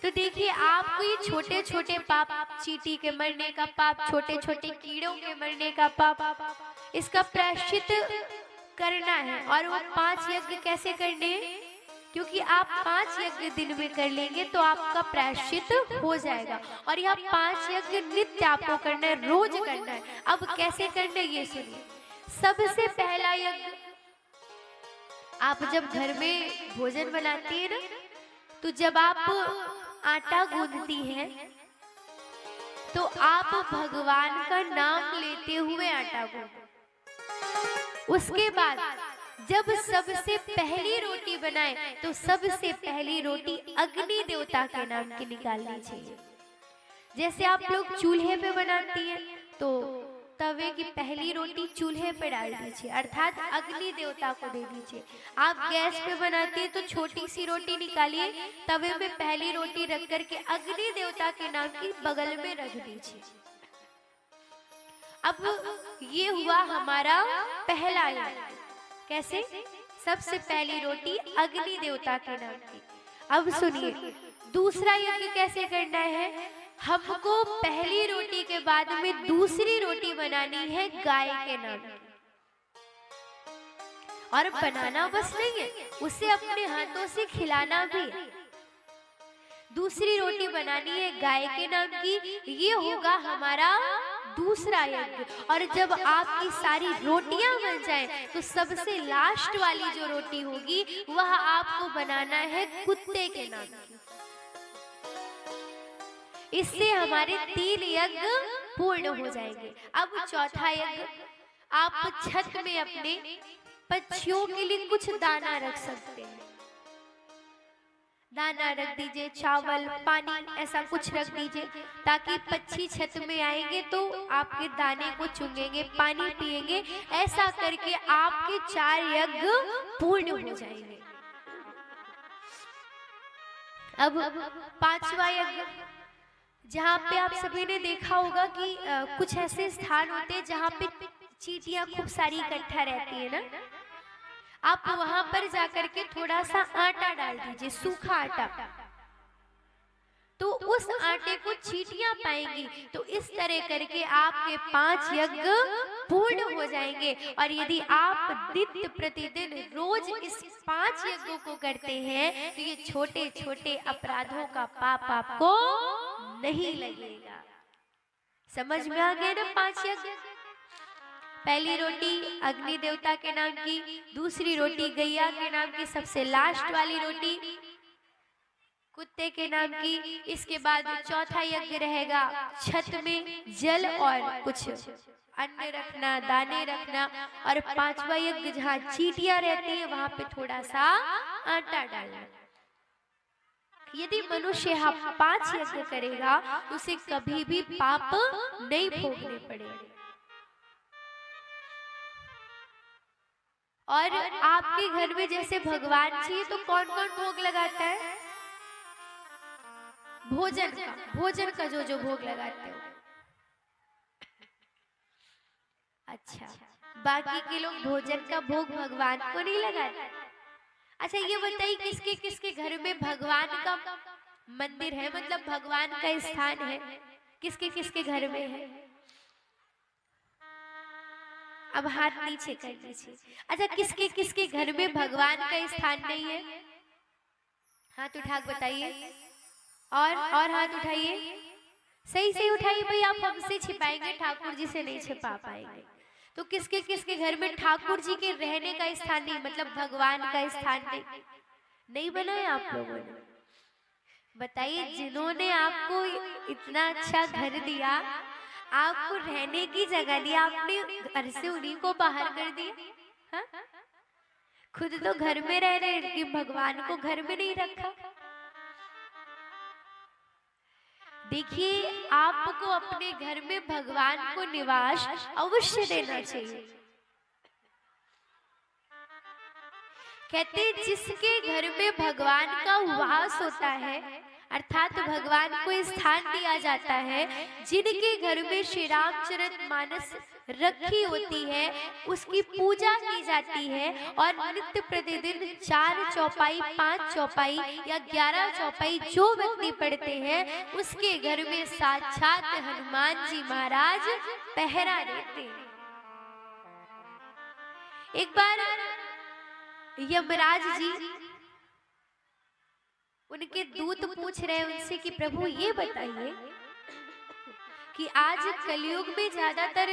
तो देखिए, आपको ये छोटे छोटे पाप, चींटी के मरने का पाप, छोटे छोटे कीड़ों के मरने का पाप, इसका प्रायश्चित करना है। और वो 5 यज्ञ कैसे करने हैं? क्योंकि आप 5 यज्ञ दिन में कर लेंगे तो आपका प्रायश्चित हो जाएगा। और यह 5 यज्ञ नित्य आपको करना है, रोज करना है। अब कैसे करना है ये सुनिए। सबसे पहला यज्ञ, आप जब घर में भोजन बनाती है ना, तो जब आप आटा गूंथती हैं तो आप भगवान का नाम लेते हुए आटा गूंथो। उसके बाद जब सबसे पहली रोटी बनाए तो सबसे पहली रोटी अग्नि देवता के नाम की निकालनी चाहिए। जैसे आप लोग चूल्हे पे बनाती हैं तो तवे की पहली रोटी चूल्हे पे डाल दीजिए, अर्थात अग्नि देवता को दे दीजिए। आप गैस पे बनाती है तो छोटी सी रोटी निकालिए, तवे में पहली रोटी रख करके अग्नि देवता के नाम की बगल में रख दीजिए। अब ये हुआ हमारा पहला यज्ञ। कैसे? सबसे पहली रोटी अग्नि देवता के नाम की। अब सुनिए, दूसरा यज्ञ कैसे करना है। हमको पहली रोटी के बाद में दूसरी रोटी बनानी है गाय के नाम की। और बनाना बस नहीं है, उसे अपने हाथों से खिलाना भी है। दूसरी रोटी बनानी है गाय के नाम की, ये होगा हमारा दूसरा यज्ञ। और जब आपकी सारी रोटियां बन जाएं तो सबसे लास्ट वाली जो रोटी होगी वह आपको बनाना है कुत्ते के नाम की। इससे हमारे 3 यज्ञ पूर्ण हो जाएंगे। अब चौथा यज्ञ, आप छत में अपने पक्षियों के लिए कुछ दाना रख सकते हैं। दाना रख दीजिए, चावल, पानी, ऐसा कुछ रख दीजिए ताकि पक्षी छत में आएंगे तो आपके दाने को चुंगेंगे, पानी पिएंगे। ऐसा करके आपके 4 यज्ञ पूर्ण हो जाएंगे। अब 5वां यज्ञ, जहाँ पे आप सभी ने देखा होगा कि कुछ ऐसे स्थान होते हैं जहाँ पे चींटियां खूब सारी इकट्ठा रहती है ना, आप वहां पर जाकर के थोड़ा सा आटा डाल दीजिए, सूखा आटा, तो उस आटे को चींटियां पाएंगी। तो इस तरह करके आपके 5 यज्ञ पूर्ण हो जाएंगे। और यदि आप नित्य प्रतिदिन रोज इस 5 यज्ञों को करते हैं तो ये छोटे छोटे अपराधों का पाप आपको नहीं लगेगा। समझ में आ गया ना? 5 यज्ञ, पहली रोटी अग्नि देवता के नाम की, दूसरी रोटी गैया के नाम की, सबसे लास्ट वाली रोटी कुत्ते के नाम की। इसके बाद चौथा यज्ञ रहेगा छत में जल और कुछ अन्न रखना, दाने रखना। और 5वां यज्ञ जहाँ चींटियां रहती है वहां पे थोड़ा सा आटा डालना। यदि मनुष्य 5 यज्ञ करेगा उसे कभी भी पाप नहीं भोगने पड़ेंगे। और आपके घर में जैसे भगवान जी तो कौन कौन भोग लगाता है? भोजन का जो भोग लगाते हो। अच्छा, बाकी के लोग भोजन का भोग भगवान को नहीं लगाते। अच्छा, ये बताइए किसके किसके घर में भगवान का मंदिर है, मतलब भगवान का स्थान है, किसके किसके घर में है? अब हाथ नीचे कर दीजिए। अच्छा, किसके किसके घर में भगवान का स्थान नहीं है? हाथ उठा के बताइए। और हाथ उठाइए, सही से उठाइए भाई, आप हमसे छिपाएंगे, ठाकुर जी से नहीं छिपा पाएंगे। तो किसके किसके घर में ठाकुर जी के रहने का स्थान नहीं, मतलब भगवान का स्थान नहीं बनाया आप लोगों ने? बताइए, जिन्होंने आपको इतना अच्छा घर दिया, आपको रहने की जगह दी, आपने घर से उन्हीं को बाहर कर दिया। हाँ? खुद तो घर में रह रहे कि भगवान को घर में नहीं रखा। देखिए, आपको अपने घर में भगवान को निवास अवश्य देना चाहिए। कहते जिसके घर में भगवान का वास होता है, अर्थात भगवान को स्थान दिया जाता है। जिनके घर में श्री रामचरितमानस रखी होती है उसकी पूजा की जाती है और नित्य प्रतिदिन 4 चौपाई, 5 चौपाई या 11 चौपाई जो व्यक्ति पढ़ते हैं उसके घर में साक्षात हनुमान जी महाराज पहरा देते हैं। एक बार यमराज जी उनके दूत पूछ रहे हैं उनसे कि प्रभु ये बताइए कि आज कलयुग में ज्यादातर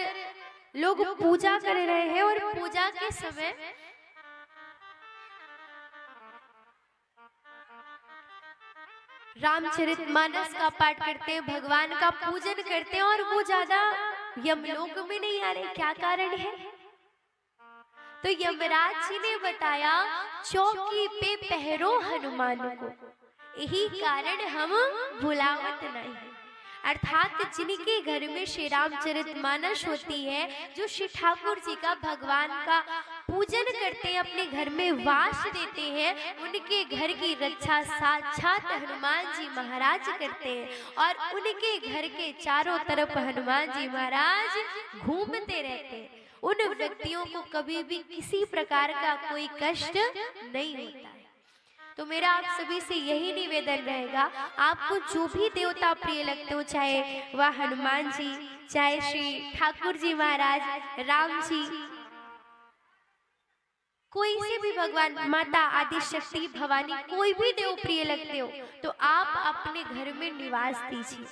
लोग पूजा कर रहे हैं और पूजा के समय रामचरितमानस का पाठ करते हैं, भगवान का पूजन करते हैं और वो ज्यादा यमलोक में नहीं आ रहे, क्या कारण है? तो यमराज जी ने बताया चौकी पे पहरो हनुमान को, यही कारण हम भुलावत नहीं। अर्थात जिनके घर में श्री रामचरितमानस होती है, जो श्री ठाकुर जी का भगवान का पूजन करते हैं, अपने घर में वास देते हैं, उनके घर की रक्षा साक्षात हनुमान जी महाराज करते हैं और उनके घर के चारों तरफ हनुमान जी महाराज घूमते रहते हैं। उन व्यक्तियों को कभी भी किसी प्रकार का कोई कष्ट नहीं होता है। तो मेरा आप सभी से यही निवेदन रहेगा, आपको जो भी देवता प्रिय लगते हो, चाहे वह हनुमान जी, चाहे श्री ठाकुर जी महाराज, राम जी, कोई से भी भगवान, माता आदि शक्ति, भवानी, कोई भी देव प्रिय लगते हो तो आप अपने घर में निवास दीजिए।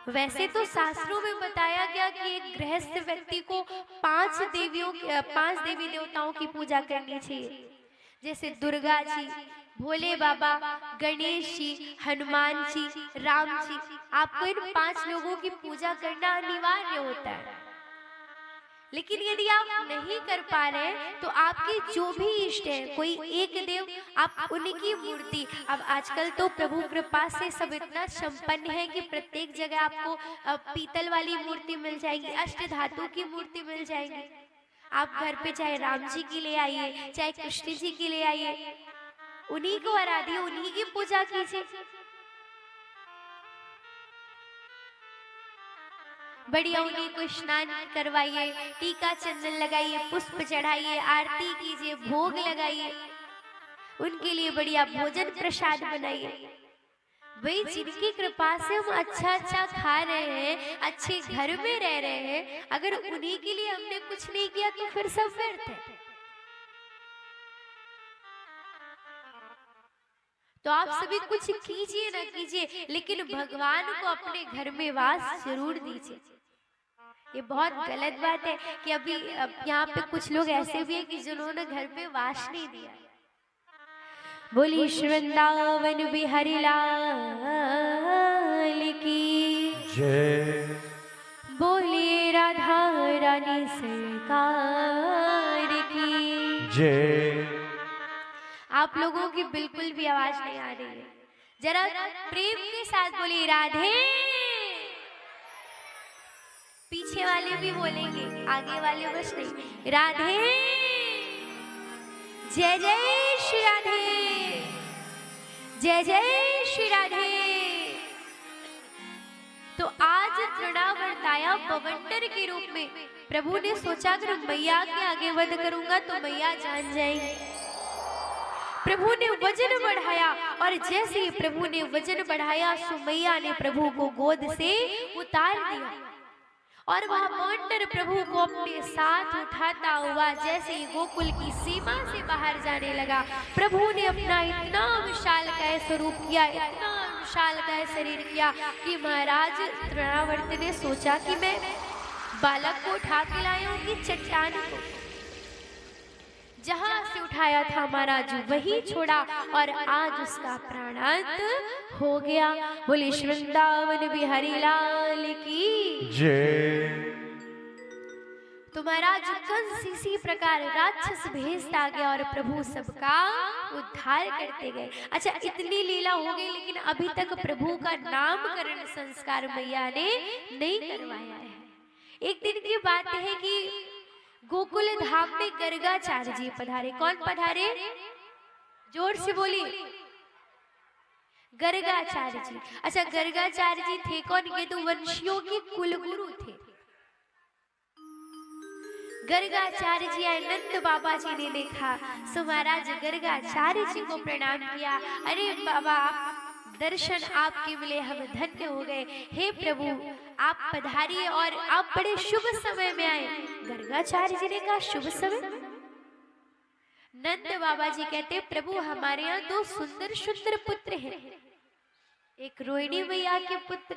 वैसे तो शास्त्रों में बताया गया कि एक गृहस्थ व्यक्ति को 5 देवी देवताओं की पूजा करनी चाहिए, जैसे दुर्गा जी, भोले बाबा, गणेश जी, हनुमान जी, राम जी। आपको इन 5 लोगों की पूजा करना अनिवार्य होता है। लेकिन यदि आप नहीं कर पा रहे हैं तो आपके जो भी इष्ट है, कोई एक देव, आप उनकी मूर्ति, अब आजकल तो प्रभु कृपा से सब इतना संपन्न है कि प्रत्येक जगह आपको पीतल वाली मूर्ति मिल जाएगी, अष्ट धातु की मूर्ति मिल जाएगी। आप घर पे चाहे राम जी की ले आइए, चाहे कृष्ण जी की ले आइए, उन्हीं को आराधिए, उन्हीं की पूजा कीजिए। बढ़िया उन्हीं को स्नान करवाइए, टीका चंदन लगाइए, पुष्प चढ़ाइए, आरती कीजिए, भोग लगाइए, उनके लिए बढ़िया भोजन प्रसाद बनाइए। भाई जिनकी कृपा से हम अच्छा खा रहे हैं, अच्छे घर में रह रहे हैं, अगर उन्हीं के लिए हमने कुछ नहीं किया तो फिर सब व्यर्थ है। तो आप सभी कुछ कीजिए ना कीजिए, लेकिन भगवान को अपने घर में वास जरूर दीजिए। ये बहुत गलत बात है कि अभी यहाँ पे कुछ लोग ऐसे भी हैं कि जिन्होंने घर पे वास नहीं दिया। बोली वृंदावन बिहारी लाल की जय, बोलिए राधा रानी सरकार की जय। आप लोगों की बिल्कुल भी आवाज नहीं आ रही है, जरा प्रेम के साथ बोलिए राधे। पीछे वाले भी बोलेंगे, आगे वाले बस नहीं। राधे, जय जय श्री राधे, जय जय श्री राधे। तो आज तृणावर्ताया बवंडर के रूप में प्रभु ने सोचा अगर मैया के आगे वध करूंगा तो मैया जान जाएंगी। प्रभु ने वजन बढ़ाया और जैसे ही प्रभु ने वजन बढ़ाया सो मैया ने प्रभु को गोद से उतार दिया और वह बवंडर प्रभु को अपने साथ उठाता हुआ जैसे ही गोकुल की सीमा से बाहर जाने लगा, प्रभु ने अपना इतना विशालकाय स्वरूप किया, इतना विशालकाय शरीर किया कि महाराज तृणावर्त ने सोचा कि मैं बालक को उठा के लाया हूं कि चट्टान को। जहां से उठाया था महाराज वही छोड़ा और आज उसका प्राणांत हो गया। बोले वृंदावन बिहारी लाल की जय। तो महाराज कंस इसी प्रकार राक्षस भेजता गया और प्रभु सबका उद्धार करते गए। अच्छा, इतनी लीला हो गई लेकिन अभी तक प्रभु का नामकरण संस्कार मैया ने नहीं करवाया है। एक दिन की बात है कि गोकुल धाम में गर्गाचार्य जी पधारे। कौन पधारे? जोर से बोलिए। गर्गाचार्य जी। अच्छा, गर्गाचार्य जी थे कौन? यदुवंशियों के कुलगुरु थे। गर्गाचार्य जी आए, नंद बाबा जी ने देखा, सो महाराज गर्गाचार्य जी को प्रणाम किया। अरे बाबा, दर्शन आपके मिले, हम धन्य हो गए। हे प्रभु, आप पधारिए और आप बड़े शुभ समय में आए। गर्गाचार्य जी ने कहा, शुभ समय? नंद बाबा जी कहते, प्रभु हमारे यहाँ दो सुंदर सुंदर पुत्र हैं, एक रोहिणी मैया के पुत्र,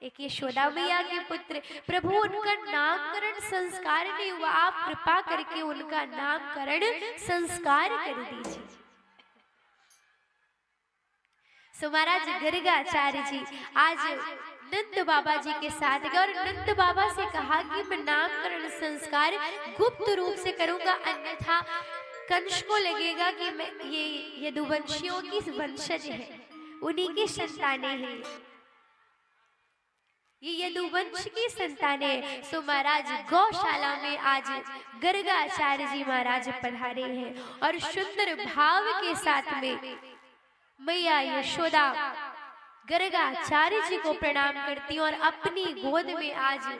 एक यशोदा मैया के पुत्र। प्रभु उनका नामकरण संस्कार नहीं हुआ, आप कृपा करके उनका नामकरण संस्कार कर दीजिए। सो महाराज गर्गाचार्य जी आज नंद बाबा जी के साथ गए और नंद बाबा से कहा कि मैं नामकरण संस्कार गुप्त रूप से करूंगा, अन्यथा कंस को लगेगा कि मैं ये यदुवंशियों की वंशज है, उन्हीं की संतानें हैं, ये यदुवंश की संतानें। सो महाराज गौशाला में आज गर्गाचार्य जी महाराज पधारे हैं और सुंदर भाव के साथ में मैया यशोदा गर्गाचार्य जी को प्रणाम करती और अपनी गोद में आज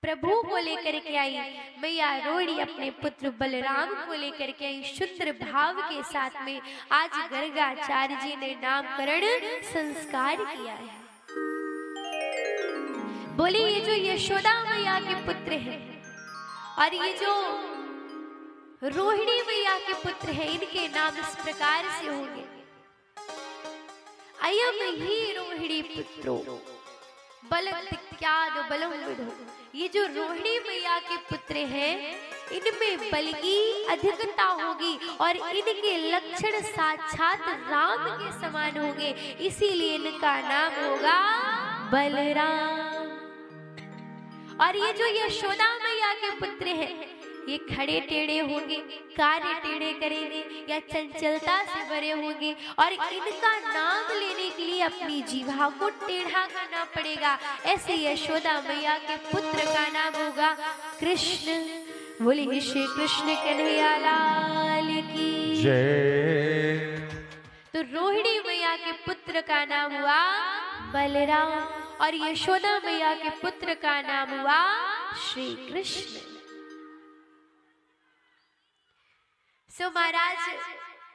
प्रभु को लेकर के आई। मैया रोहिणी अपने पुत्र बलराम को लेकर के आई, सुंदर भाव के साथ में आज गर्गाचार्य जी ने नामकरण संस्कार किया है। बोले, ये जो यशोदा मैया के पुत्र हैं और ये जो रोहिणी मैया के पुत्र हैं, इनके नाम इस प्रकार से होंगे, अयम ही रोहिणी पुत्रो बलत्याद बलम विदो। ये जो रोहिणी मैया के पुत्र हैं, इनमें बल की अधिकता होगी और इनके लक्षण साक्षात राम के समान होंगे, इसीलिए इनका नाम होगा बलराम। और ये जो यशोदा मैया के पुत्र हैं, ये खड़े टेढ़े होंगे, कार्य टेढ़े करेंगे या चंचलता से भरे होंगे और इनका नाम लेने के लिए अपनी जीवा को टेढ़ा करना पड़ेगा। ऐसे यशोदा मैया के पुत्र का नाम होगा कृष्ण। बोलिए श्री कृष्ण कन्हैया लाल की जय। तो रोहिणी मैया के पुत्र का नाम हुआ बलराम और यशोदा मैया के पुत्र का नाम हुआ श्री कृष्ण। सो महाराज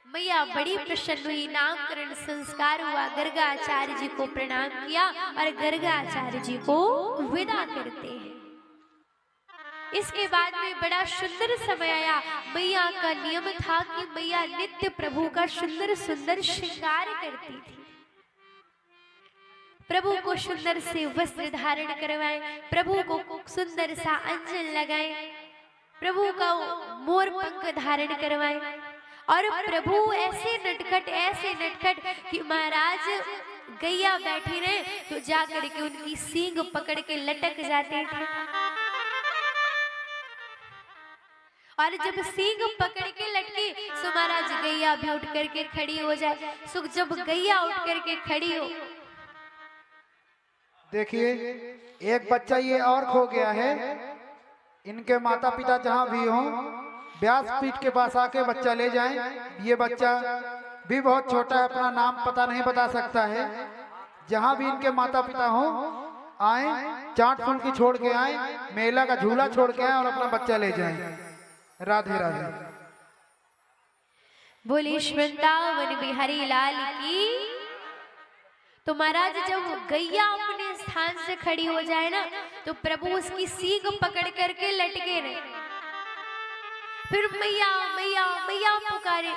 मैया बड़ी प्रसन्न हुई, नामकरण संस्कार हुआ, गर्गाचार्य जी को प्रणाम किया और गर्गाचार्य जी को विदा करते हैं। इसके बाद में बड़ा सुंदर समय आया। मैया का नियम था कि मैया नित्य प्रभु का सुंदर सुंदर श्रृंगार करती थी, प्रभु को सुंदर से वस्त्र धारण करवाएं, प्रभु को सुंदर सा अंजन लगाएं, प्रभु का मोर पंख धारण करवाएं और प्रभु ऐसे नटखट कि महाराज गैया बैठी रहे तो जाकर के उनकी सींग पकड़ के लटक जाते थे और जब सींग पकड़ के लटके तो महाराज गैया भी उठ करके खड़ी हो जाए। सो जब गैया उठ करके खड़ी हो, देखिए एक बच्चा ये और खो गया है, इनके माता पिता जहाँ भी हों व्यासपीठ के पास आके बच्चा ले जाएं। ये बच्चा भी बहुत छोटा है, अपना नाम पता नहीं बता सकता है। जहाँ भी इनके माता पिता हों आए, चाट फुल्की छोड़ के आए, मेला का झूला छोड़ के आए और अपना बच्चा ले जाएं। राधे राधे। बोले वृंदावन बिहारी लाल की। तो महाराज जब गैया अपने स्थान से खड़ी हो जाए ना तो प्रभु उसकी सींग पकड़ करके लटके रहे, फिर मैया मैया मैया पुकारे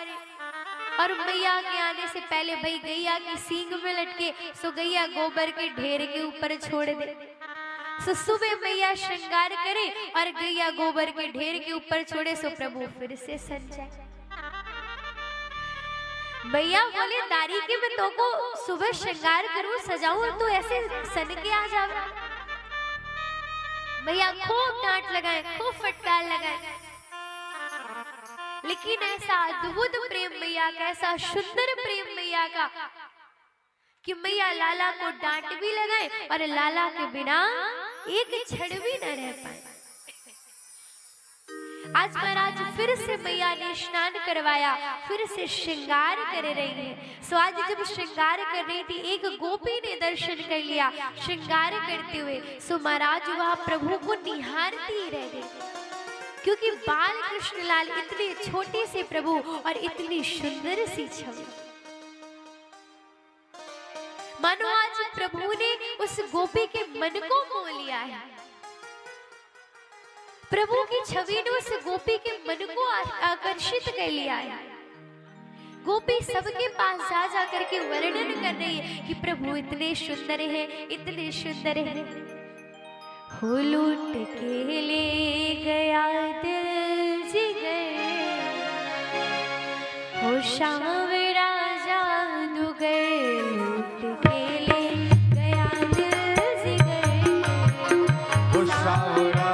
और मैया के आने से पहले भाई गैया की सींग में लटके, सो गैया गोबर के ढेर के ऊपर छोड़ दे। सो सुबह मैया श्रृंगार करे और गैया गोबर के ढेर के ऊपर छोड़े, सो प्रभु फिर से सन जाए। भैया बोले दारी के मैं तो को सुबह श्रृंगार करूं सजाऊं तो ऐसे सन के आ जावे। भैया खूब डांट लगाए, खूब फटकार लगाए, लेकिन ऐसा अद्भुत प्रेम मैया का, ऐसा सुंदर प्रेम मैया का कि मैया लाला को डांट भी लगाए और लाला के बिना एक क्षण भी न रह पाए। आज महाराज फिर से मैया ने स्नान करवाया, फिर से श्रृंगार कर रही है। सो आज जब श्रृंगार कर रही थी, एक गोपी ने दर्शन कर लिया श्रृंगार करते हुए। सो महाराज वह प्रभु को निहारती ही रह गई, क्योंकि बाल कृष्ण लाल इतने छोटे से प्रभु और इतनी सुंदर सी छवि। मानो आज प्रभु ने उस गोपी के मन को मोह लिया है। प्रभु की छवि ने उस गोपी के मन को आकर्षित कर लिया है। गोपी सबके पास जा जा करके वर्णन कर रही है कि प्रभु इतने सुंदर हैं, इतने सुंदर हैं। हो लूट के ले गया दिल जिगर, हो सांवरा जादूगर, लूट के ले गया दिल जिगर, हो सांवरा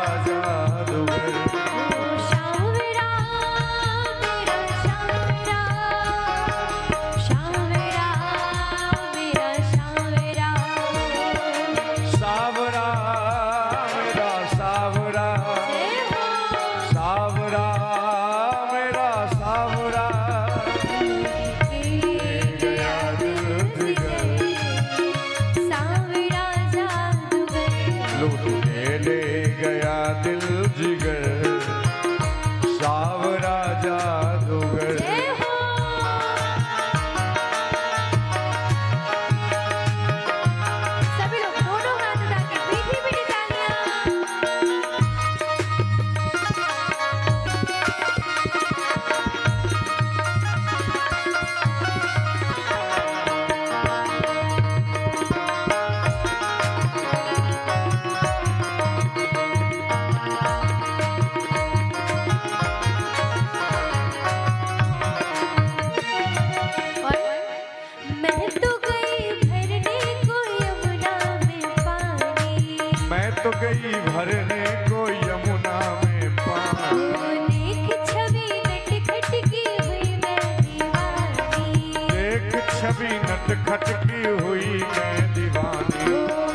तो गई भरने को यमुना में पानी। देख छवि नटखट की हुई मैं दीवानी, देख छवि नटखट की हुई मैं दीवानी।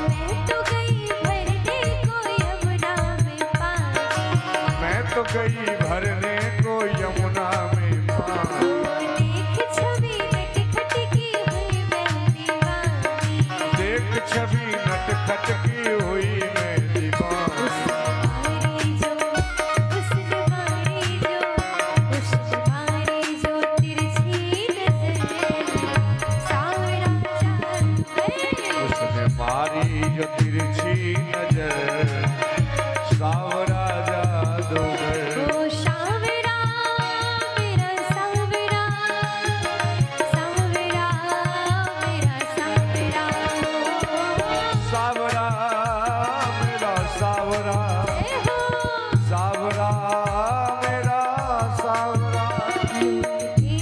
मैं तो गई भरने को यमुना में पानी, मैं तो गई भरने को यमुना में पानी। देख छवि नटखट की हुई मैं दीवानी, देख छवि नटखट की हुई जो तिरछी नजर, सावरा जादूगर। ओ सावरा मेरा सावरा, सावरा मेरा सावरा, सावरा मेरा सावरा, सावरा मेरा सावरा।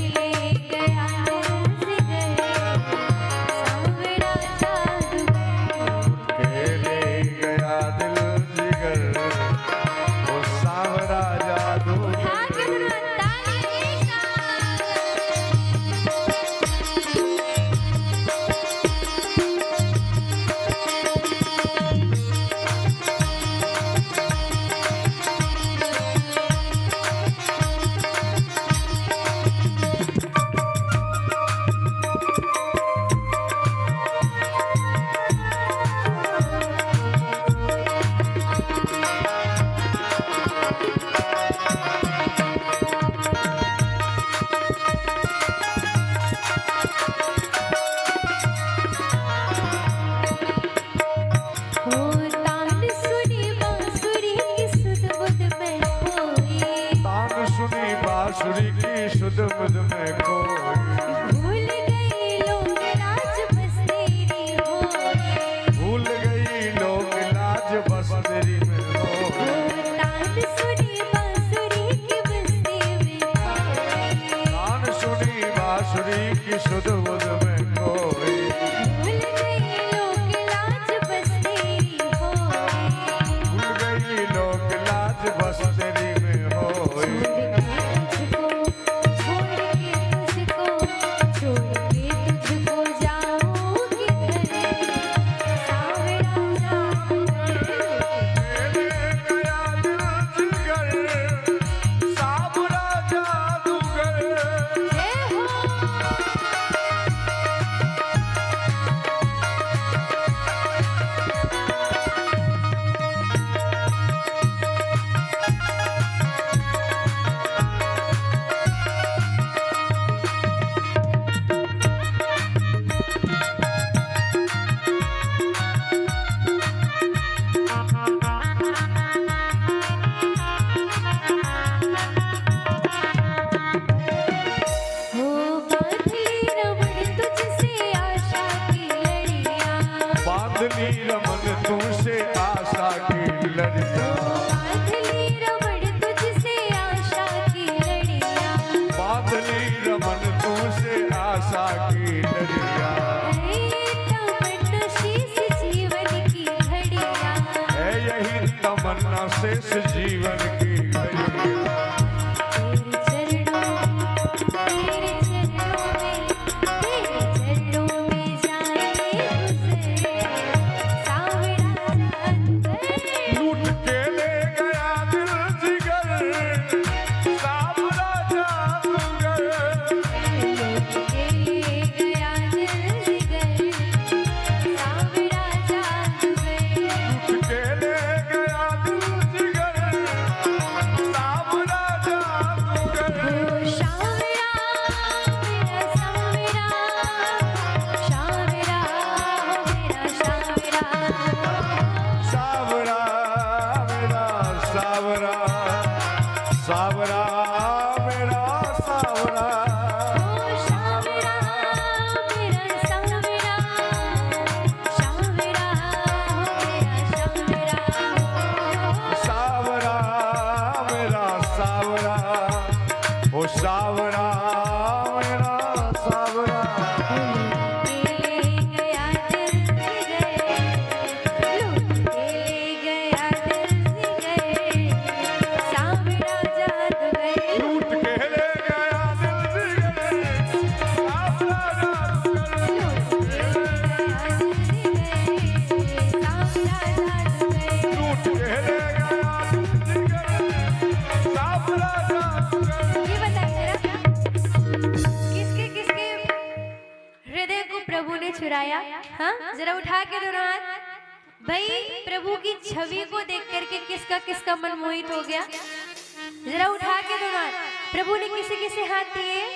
ले गया दिल जिगर, सावरा जादूगर। ले गया दिल जिगर, वो सावरा जादूगर। बांसुरी की सुध बुध में खोई, भूल गई लोग लाज बस तेरी होई, भूल गई लोग लाज बस तेरी में होई। तान सुनी बांसुरी की बस्ती में खोई, तान सुनी बांसुरी की सुध बुध में खोई, भूल गई लोग लाज बस तेरी होई, भूल गई लोग लाज बस तेरी में होई। आशा की दरिया, शीश जीवन की घड़िया, है यही तमन्ना शेष जीवन की घड़िया। तेरे चरणों में जाए गुजरे, सावरा जादूगर। लूट के ले गया दिल जिगर, सावरा जादूगर। लूट के ले गया दिल जिगर, सावरा जादूगर। लूट के ले गया दिल जिगर, सावरा जादूगर। ओ शावरा मेरा सावरा, शावरा मेरा सावरा, सावरा मेरा सावरा, सावरा मेरा सावरा। ओ शावरा मेरा सावरा, शावरा मेरा सावरा, सावरा मेरा सावरा, ओ सावरा मेरा सावरा। के ले गया दिल जिगर, लूट के ले गया दिल जिगर, सावरा जादूगर। लूट के ले गया दिल जिगर, सावरा जादूगर। लूट के ले गया दिल जिगर, सावरा जादूगर। ये बताइए जरा, किसके किसके हृदय को प्रभु ने चुराया? हाँ, जरा उठा के दोनों हाथ। भाई, प्रभु की छवि को देख करके किसका किसका मन मोहित हो गया? जरा उठा के दोनों हाथ। प्रभु ने किसे किसे हाथ दिए?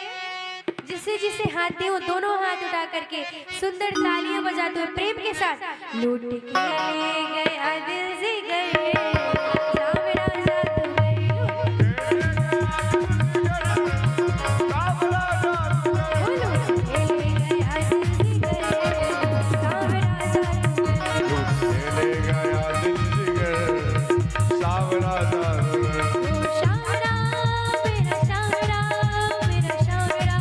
जिसे जिसे हाथ दिए वो दोनों हाथ उठा करके सुंदर तालियां बजाते हुए प्रेम के साथ, लूट के ले गया दिल जिगर, सावरा जादूगर। सावरा जादूगर। बोलो, के ले गया दिल जिगर, सावरा जादूगर। लूट के ले गया दिल जिगर, सावरा जादूगर। ओ शावरा मेरा शावरा, मेरा शावरा, मेरा शावरा।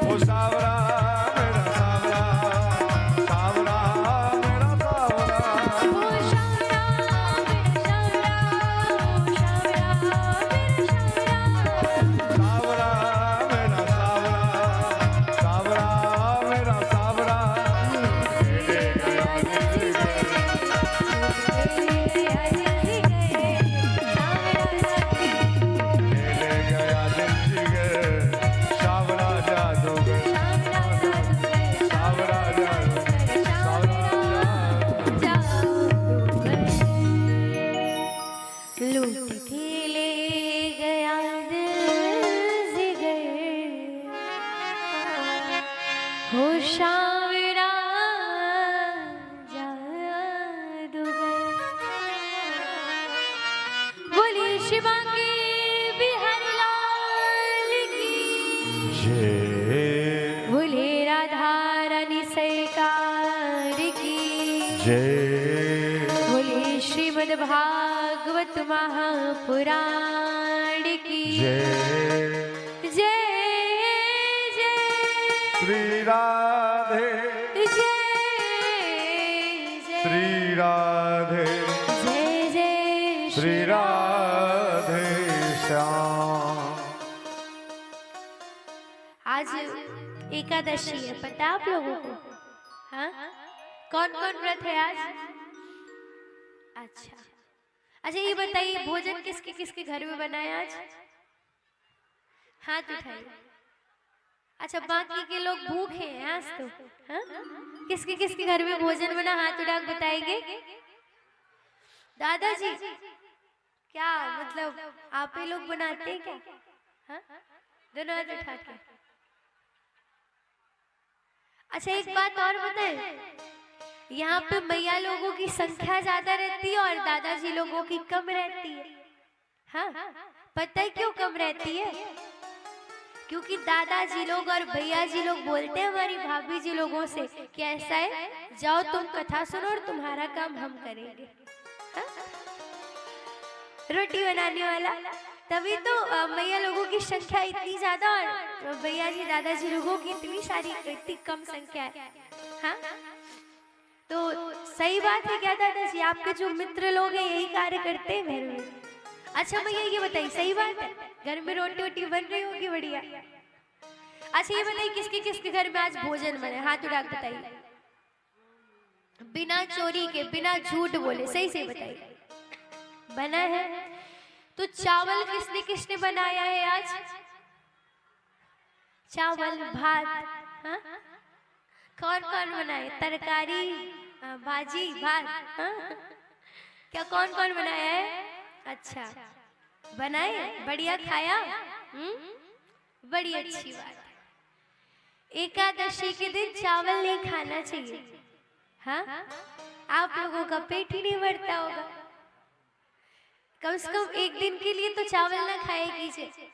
ओ सावरा मेरा सावरा, सावरा मेरा सावरा। ओ शावरा मेरा शावरा, ओ शावरा मेरा शावरा। सावरा मेरा सावरा, सावरा मेरा सावरा। ले गया दिल जिगर, ले गया दिल जिगर, सावरा जादूगर। सावरा जादूगर, सावरा जादूगर। लूट के ले गया दिल जिगर, हो शावरा जादूगर। बोलिए शिवांगी बिहारी लाल की, जय बोलिए राधा रानी सरकार की, जय बोलिए श्रीमद् भागवत महापुराण की जय। जय जय श्री राधे, जय श्री राधे, जय जय श्री राधे श्याम। आज एकादशी है, पता है आप लोगों को? हाँ, कौन कौन व्रत है आज? अच्छा अच्छा, ये बताइए भोजन किसके किसके घर में बना है आज? हाथ उठाइए। अच्छा, बाकी के लोग भूखे हैं आज तो? हाँ, किसके किसके घर में भोजन बना, हाथ उठा के बताएंगे? दादाजी, क्या मतलब आप ही लोग बनाते हैं क्या? हाँ, दोनों हाथ उठा के। अच्छा, एक बात और बताएं, यहाँ पे मैया लोगों की संख्या ज्यादा रहती है और दादाजी लोगों की कम रहती है। हाँ, पता है क्यों कम रहती है? क्योंकि दादाजी लोग और भैया जी लोग बोलते हैं हमारी भाभी जी लोगों से कि ऐसा है, जाओ तुम कथा सुनो और तुम्हारा काम हम करेंगे। हाँ? रोटी बनाने वाला तभी तो मैया लोगों की संख्या इतनी ज्यादा और भैया जी दादाजी लोगों की इतनी सारी इतनी कम संख्या है। हाँ, तो सही बात है क्या दादाजी? आपके जो मित्र लोग हैं यही कार्य करते हैं घर में। अच्छा भैया ये बताइए, सही बात है घर में रोटी वोटी बन रही होगी बढ़िया? अच्छा ये बताइए किसके किसके घर में आज भोजन बने? हाथ उठा के बताइए, बिना चोरी के, बिना झूठ बोले, सही से बताइए बना है। तो चावल किसने किसने बनाया है आज? चावल भात, हाँ? कौन कौन बनाए? तरकारी, भाजी, भात, हाँ? क्या कौन कौन बनाया है? अच्छा बनाए, बढ़िया खाया, बड़ी अच्छी बात है। एकादशी के दिन चावल नहीं खाना चाहिए। हाँ, आप लोगों का पेट ही नहीं भरता होगा, कम से कम एक दिन के लिए तो चावल ना खाया कीजिए।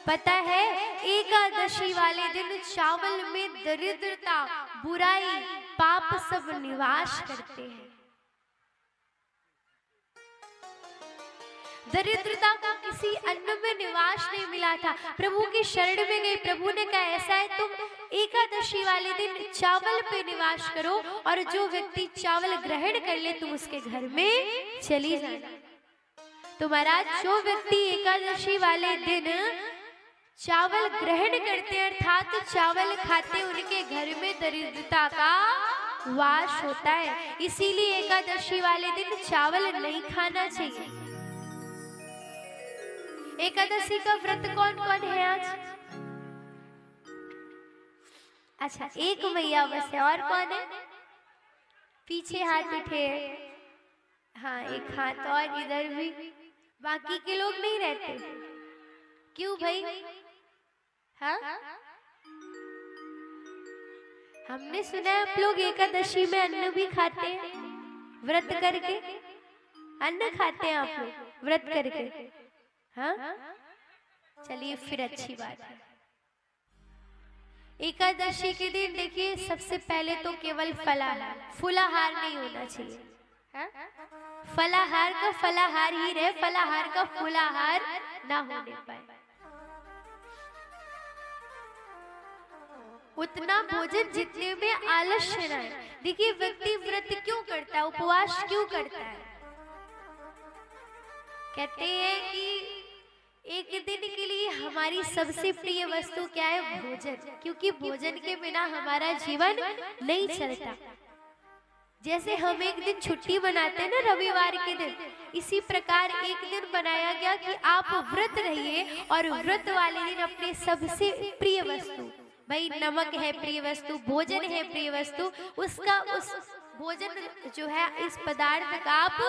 पता है एकादशी वाले दिन चावल में दरिद्रता, बुराई, पाप सब निवास करते हैं। दरिद्रता को किसी अन्न में निवास नहीं मिला था। प्रभु की शरण में गई, प्रभु ने कहा ऐसा है तुम एकादशी वाले दिन चावल पे निवास करो और जो व्यक्ति चावल ग्रहण कर ले तुम उसके घर में चली जाना। तो महाराज जो व्यक्ति एकादशी वाले दिन चावल ग्रहण करते अर्थात चावल खाते उनके घर में दरिद्रता का वास होता है। इसीलिए एकादशी वाले दिन चावल नहीं खाना चाहिए। एकादशी का व्रत कौन कौन है आज? अच्छा एक मैया बस है, और कौन है? पीछे हाथ उठे, हाँ एक हाथ और इधर भी, बाकी के लोग नहीं रहते। क्यों भाई? हाँ, हमने सुना है आप लोग एकादशी में अन्न भी खाते हैं, व्रत करके अन्न खाते हैं आप लोग व्रत करके। हाँ, चलिए फिर अच्छी बात है। एकादशी के दिन देखिए सबसे पहले तो केवल फलाहार, फुलाहार नहीं होना चाहिए। हाँ? फलाहार का फलाहार ही रहे, फलाहार का फुलाहार ना होने पाए। उतना भोजन जितने में आलस्य न है। देखिए व्यक्ति व्रत क्यों करता है, उपवास क्यों करता है? कहते हैं कि एक दिन के लिए हमारी सबसे प्रिय वस्तु क्या है? भोजन, क्योंकि भोजन के बिना हमारा जीवन नहीं चलता। जैसे हम एक दिन छुट्टी बनाते हैं ना रविवार के दिन, इसी प्रकार एक दिन बनाया गया कि आप व्रत रहिए और व्रत वाले दिन अपने सबसे प्रिय वस्तु, भाई नमक है प्रिय वस्तु, भोजन है प्रिय वस्तु, उसका उस भोजन जो है इस पदार्थ का आप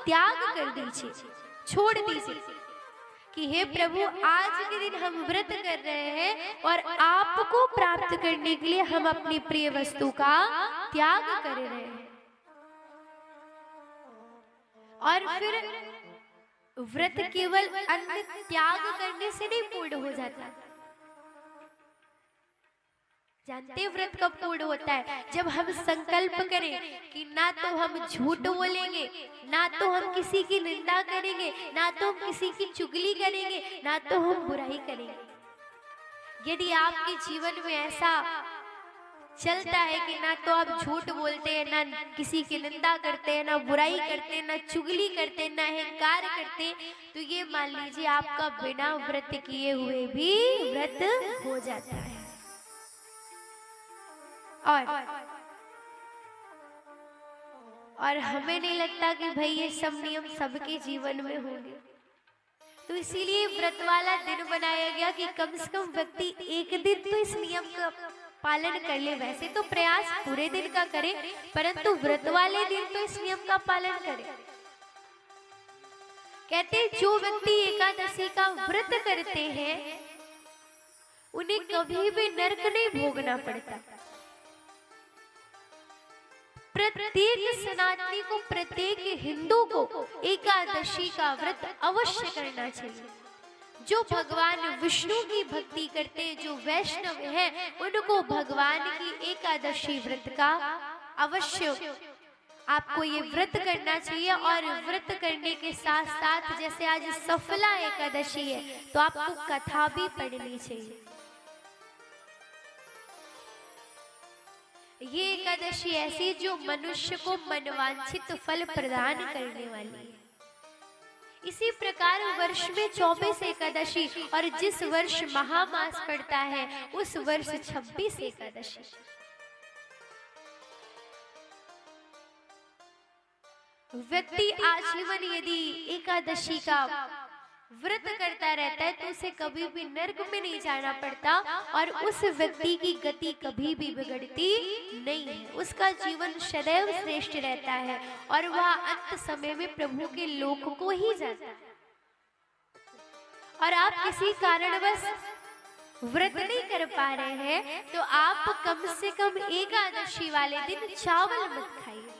त्याग कर दीजिए, छोड़ दीजिए कि हे प्रभु आज के दिन हम व्रत कर रहे हैं और आपको प्राप्त करने के लिए हम अपनी प्रिय वस्तु का त्याग कर रहे हैं। और फिर व्रत केवल अन्न त्याग करने से नहीं पूर्ण हो जाता। जानते व्रत कब पूर्ण होता है? जब हम संकल्प करें कि ना तो हम झूठ बोलेंगे, ना तो हम किसी की निंदा करेंगे, ना तो हम किसी की चुगली करेंगे, ना तो हम बुराई करेंगे। यदि आपके जीवन में ऐसा चलता है कि ना तो आप झूठ बोलते हैं, ना किसी की निंदा करते हैं, ना बुराई करते हैं, ना चुगली करते हैं, ना अहंकार करते हैं, तो ये मान लीजिए आपका बिना व्रत किए हुए भी व्रत हो जाता है। और हमें नहीं लगता कि भाई ये सब नियम सबके जीवन में होंगे। तो इसीलिए व्रत वाला दिन बनाया गया कि कम से कम व्यक्ति एक दिन तो इस नियम का पालन कर ले। वैसे तो प्रयास पूरे दिन का करे, परंतु व्रत वाले दिन तो इस नियम का पालन करे। कहते हैं जो व्यक्ति एकादशी का व्रत करते हैं उन्हें कभी भी नरक नहीं भोगना पड़ता। प्रत्येक सनातनी को, प्रत्येक हिंदू को एकादशी का व्रत अवश्य करना चाहिए। जो भगवान विष्णु की भक्ति करते हैं, जो वैष्णव हैं, उनको भगवान की एकादशी व्रत का अवश्य आपको ये व्रत करना चाहिए। और व्रत करने के साथ साथ जैसे आज सफला एकादशी है तो आपको कथा भी पढ़नी चाहिए। ये एकादशी ऐसी जो मनुष्य को मनवांछित फल प्रदान करने वाली है। इसी प्रकार वर्ष में 24 एकादशी और जिस वर्ष महामास पड़ता है उस वर्ष 26 एकादशी। व्यक्ति आजीवन यदि एकादशी का व्रत करता रहता है तो उसे कभी भी नरक में नहीं जाना पड़ता और उस व्यक्ति की गति कभी भी बिगड़ती नहीं है। उसका जीवन सदैव श्रेष्ठ रहता है और वह अंत समय में प्रभु के लोक को ही जाता है। और आप किसी कारणवश व्रत नहीं कर पा रहे हैं तो आप कम से कम एकादशी वाले दिन चावल मत खाइए।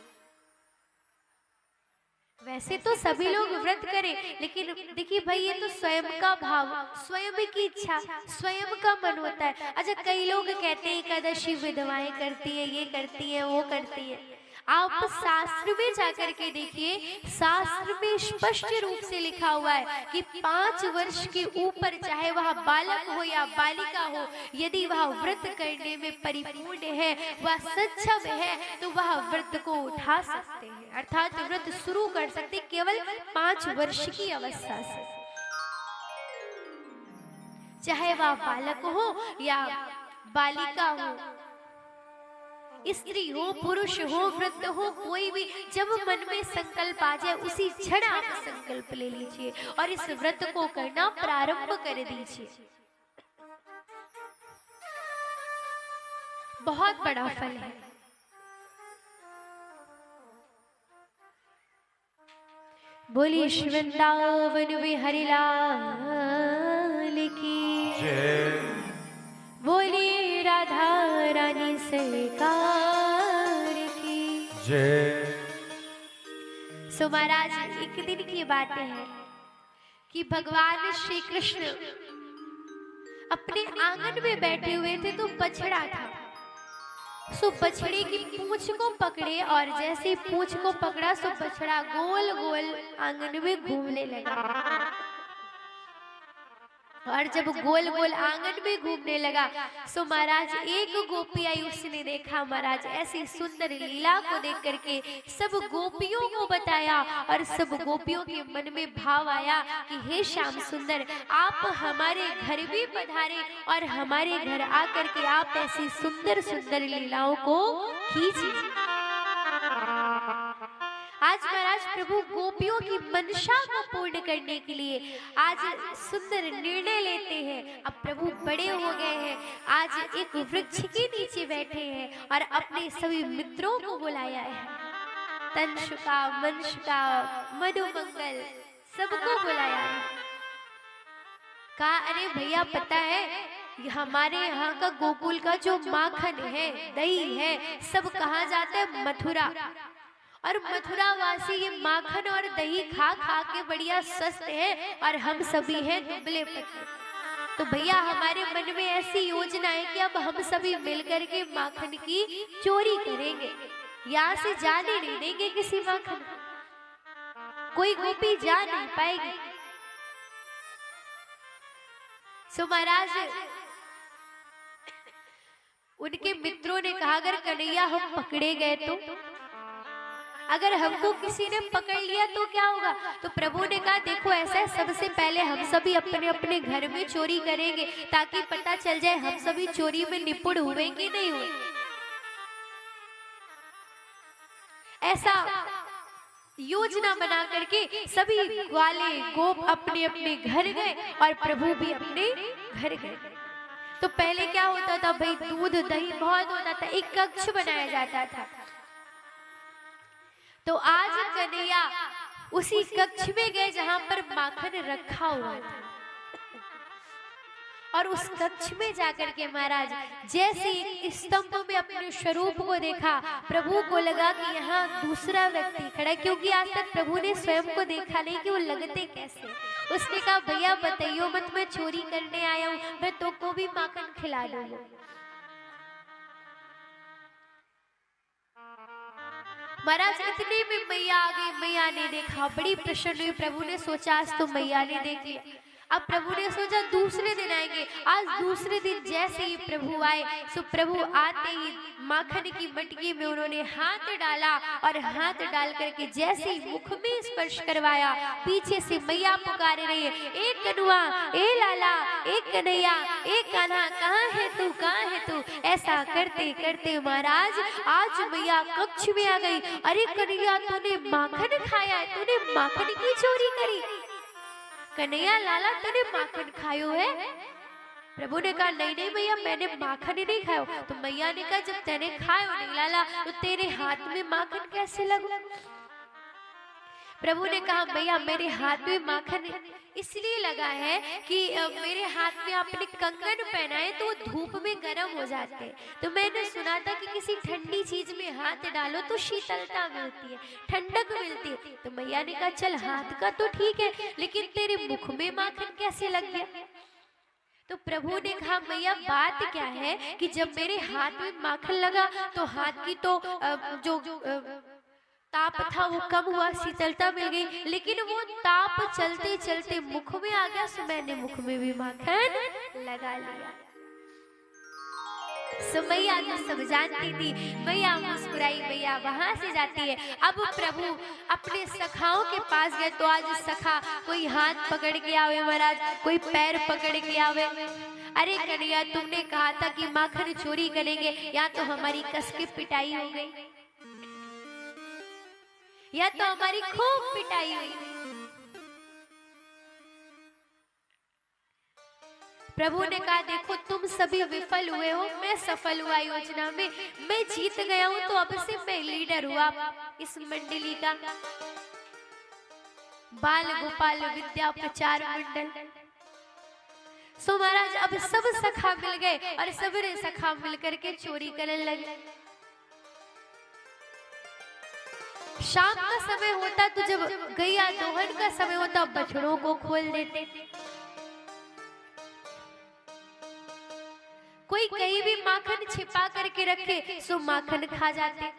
वैसे तो सभी लोग व्रत करें, लेकिन देखिए भाई ये तो स्वयं का भाव, स्वयं की इच्छा, स्वयं का मन होता है। अच्छा कई लोग कहते हैं एकादशी विधवाएं करती है, ये करती है, वो करती है। आप शास्त्र में जाकर के देखिए, शास्त्र में स्पष्ट रूप से लिखा हुआ है कि 5 वर्ष के ऊपर चाहे वह बालक हो या बालिका हो, यदि वह व्रत करने में परिपूर्ण है, वह सक्षम है, तो वह व्रत को उठा सकते हैं, अर्थात व्रत शुरू कर सकते केवल 5 वर्ष की अवस्था से। चाहे वह बालक हो या बालिका हो, स्त्री हो, पुरुष हो, वृद्ध हो, कोई भी, जब मन में संकल्प आ जाए उसी क्षण आप संकल्प ले लीजिए और इस व्रत को करना प्रारंभ कर दीजिए। बहुत बड़ा फल है। बोलिए श्री वृंदावन बिहारी लाल की जय। बोलिए राधा रानी सरकार की जय। सो महाराज एक दिन की बात है कि भगवान श्री कृष्ण अपने आंगन में बैठे हुए थे तो बछड़ा था। सो बछड़े की पूंछ को पकड़े और जैसे ही पूंछ को पकड़ा सो बछड़ा गोल गोल आंगन में घूमने लगा। और जब गोल गोल आंगन में घूमने लगा सो महाराज एक गोपी आई, उसने देखा महाराज ऐसी सुंदर लीला को देख करके सब गोपियों को बताया और सब गोपियों के मन में भाव आया कि हे श्याम सुंदर, आप हमारे घर भी पधारे और हमारे घर आकर के आप ऐसी सुंदर सुंदर लीलाओं को कीजिए। आज महाराज प्रभु गोपियों की मनसा को पूर्ण करने के लिए आज सुंदर निर्णय लेते हैं। अब प्रभु बड़े हो गए हैं, आज एक वृक्ष के नीचे बैठे हैं और अपने सभी मित्रों को बुलाया है। तंशुका, मनशुका, मधुमंगल सबको बुलाया है। कहा अरे भैया पता है हमारे यहाँ का गोकुल का जो माखन है, दही है, सब कहाँ जाता है? मथुरा। और मथुरा वासी ये माखन और दही खा खा के बढ़िया स्वस्थ है और हम सभी हैं दुबले पतले। तो भैया हमारे मन में ऐसी योजना है कि अब हम सभी मिलकर के माखन की चोरी करेंगे, यहाँ से जाने नहीं देंगे किसी माखन को, कोई गोपी जा नहीं पाएगी। सो महाराज उनके मित्रों ने कहा अगर कन्हैया हम पकड़े गए तो, अगर हमको किसी ने पकड़ लिया तो क्या होगा? तो प्रभु ने कहा देखो ऐसा है, सबसे पहले हम सभी अपने अपने घर में चोरी करेंगे ताकि पता चल जाए हम सभी चोरी में निपुण हुए कि नहीं हुए। ऐसा योजना बना करके सभी ग्वाले गोप अपने अपने घर गए और प्रभु भी अपने घर गए। तो पहले क्या होता था भाई, दूध दही बहुत होता था, एक कक्ष बनाया जाता था। तो आज कन्हैया उसी कक्ष में गए जहां पर माखन रखा हुआ था और उस कक्ष में जाकर के महाराज जैसे एक स्तंभ में अपने स्वरूप को देखा, प्रभु को लगा कि यहाँ दूसरा व्यक्ति खड़ा है, क्योंकि आज तक प्रभु ने स्वयं को देखा नहीं कि वो लगते कैसे। उसने कहा भैया बताइयो मत, मैं चोरी करने आया हूँ, मैं तो को भी माखन खिला दूंगा। महाराज इतने में मैया आ गई। मैया ने देखा, बड़ी प्रसन्न हुई। प्रभु ने सोचा आज तो मैया ने देख लिया। अब प्रभु ने सोचा दूसरे दिन आएंगे। आज दूसरे दिन जैसे ही प्रभु आए, सो प्रभु आते ही माखन की मटकी में उन्होंने हाथ डाला और हाथ डाल करके जैसे ही मुख में स्पर्श करवाया, पीछे से मैया पुकार रही है, ए कनुआ, ए लाला, ए कन्हैया, ए कान्हा, कहाँ है तू, कहाँ है तू। ऐसा करते करते महाराज आज मैया कक्ष में आ गई। अरे कन्हैया, तूने माखन खाया है, तूने माखन की चोरी करी। कन्हैया लाला, तूने माखन खायो है। प्रभु ने कहा नहीं नहीं भैया, मैंने माखन ही नहीं खाया। तो मैया ने कहा जब तूने खायो नहीं लाला, तो तेरे हाथ में माखन कैसे लगा। प्रभु ने कहा भैया मेरे हाथ में माखन इसलिए लगा है कि मेरे हाथ में आपने कंगन पहना है तो वो धूप में गर्म हो जाते हैं। तो मैंने सुना था कि किसी ठंडी चीज में हाथ डालो तो शीतलता मिलती है, ठंडक मिलती है। तो मैया ने कहा चल हाथ का तो ठीक है, लेकिन तेरे मुख में माखन कैसे लग गया। तो प्रभु ने कहा मैया बात क्या है कि जब मेरे हाथ में माखन लगा तो हाथ की तो जो ताप था वो कम हुआ, शीतलता मिल गई, लेकिन वो ताप चलते चलते मुख में आ गया। सो मैंने मुख में भी माखन लगा लिया। सो मैया तो सब जानती थी। मैया मुस्कुराई, मैया वहां से जाती है। अब प्रभु अपने सखाओं के पास गए तो आज सखा कोई हाथ पकड़ के आवे महाराज, कोई पैर पकड़ के आवे। अरे कन्हैया, तुमने कहा था कि माखन चोरी करेंगे, या तो हमारी कस की पिटाई हो गई, या तो हमारी खूब पिटाई हुई। प्रभु ने कहा देखो तुम सभी विफल हुए हो, मैं सफल हुआ योजना में, मैं जीत गया हूं। तो अब से मैं लीडर हुआ इस मंडली का, बाल गोपाल विद्या प्रचार मंडल। सो महाराज अब सब सखा मिल गए और सबरे सखा मिलकर के चोरी करने लगे। शाम का समय होता तो जब गैया दोहन का समय होता बछड़ों को खोल देते। कोई कहीं भी माखन छिपा करके रखे सो माखन खा जाते।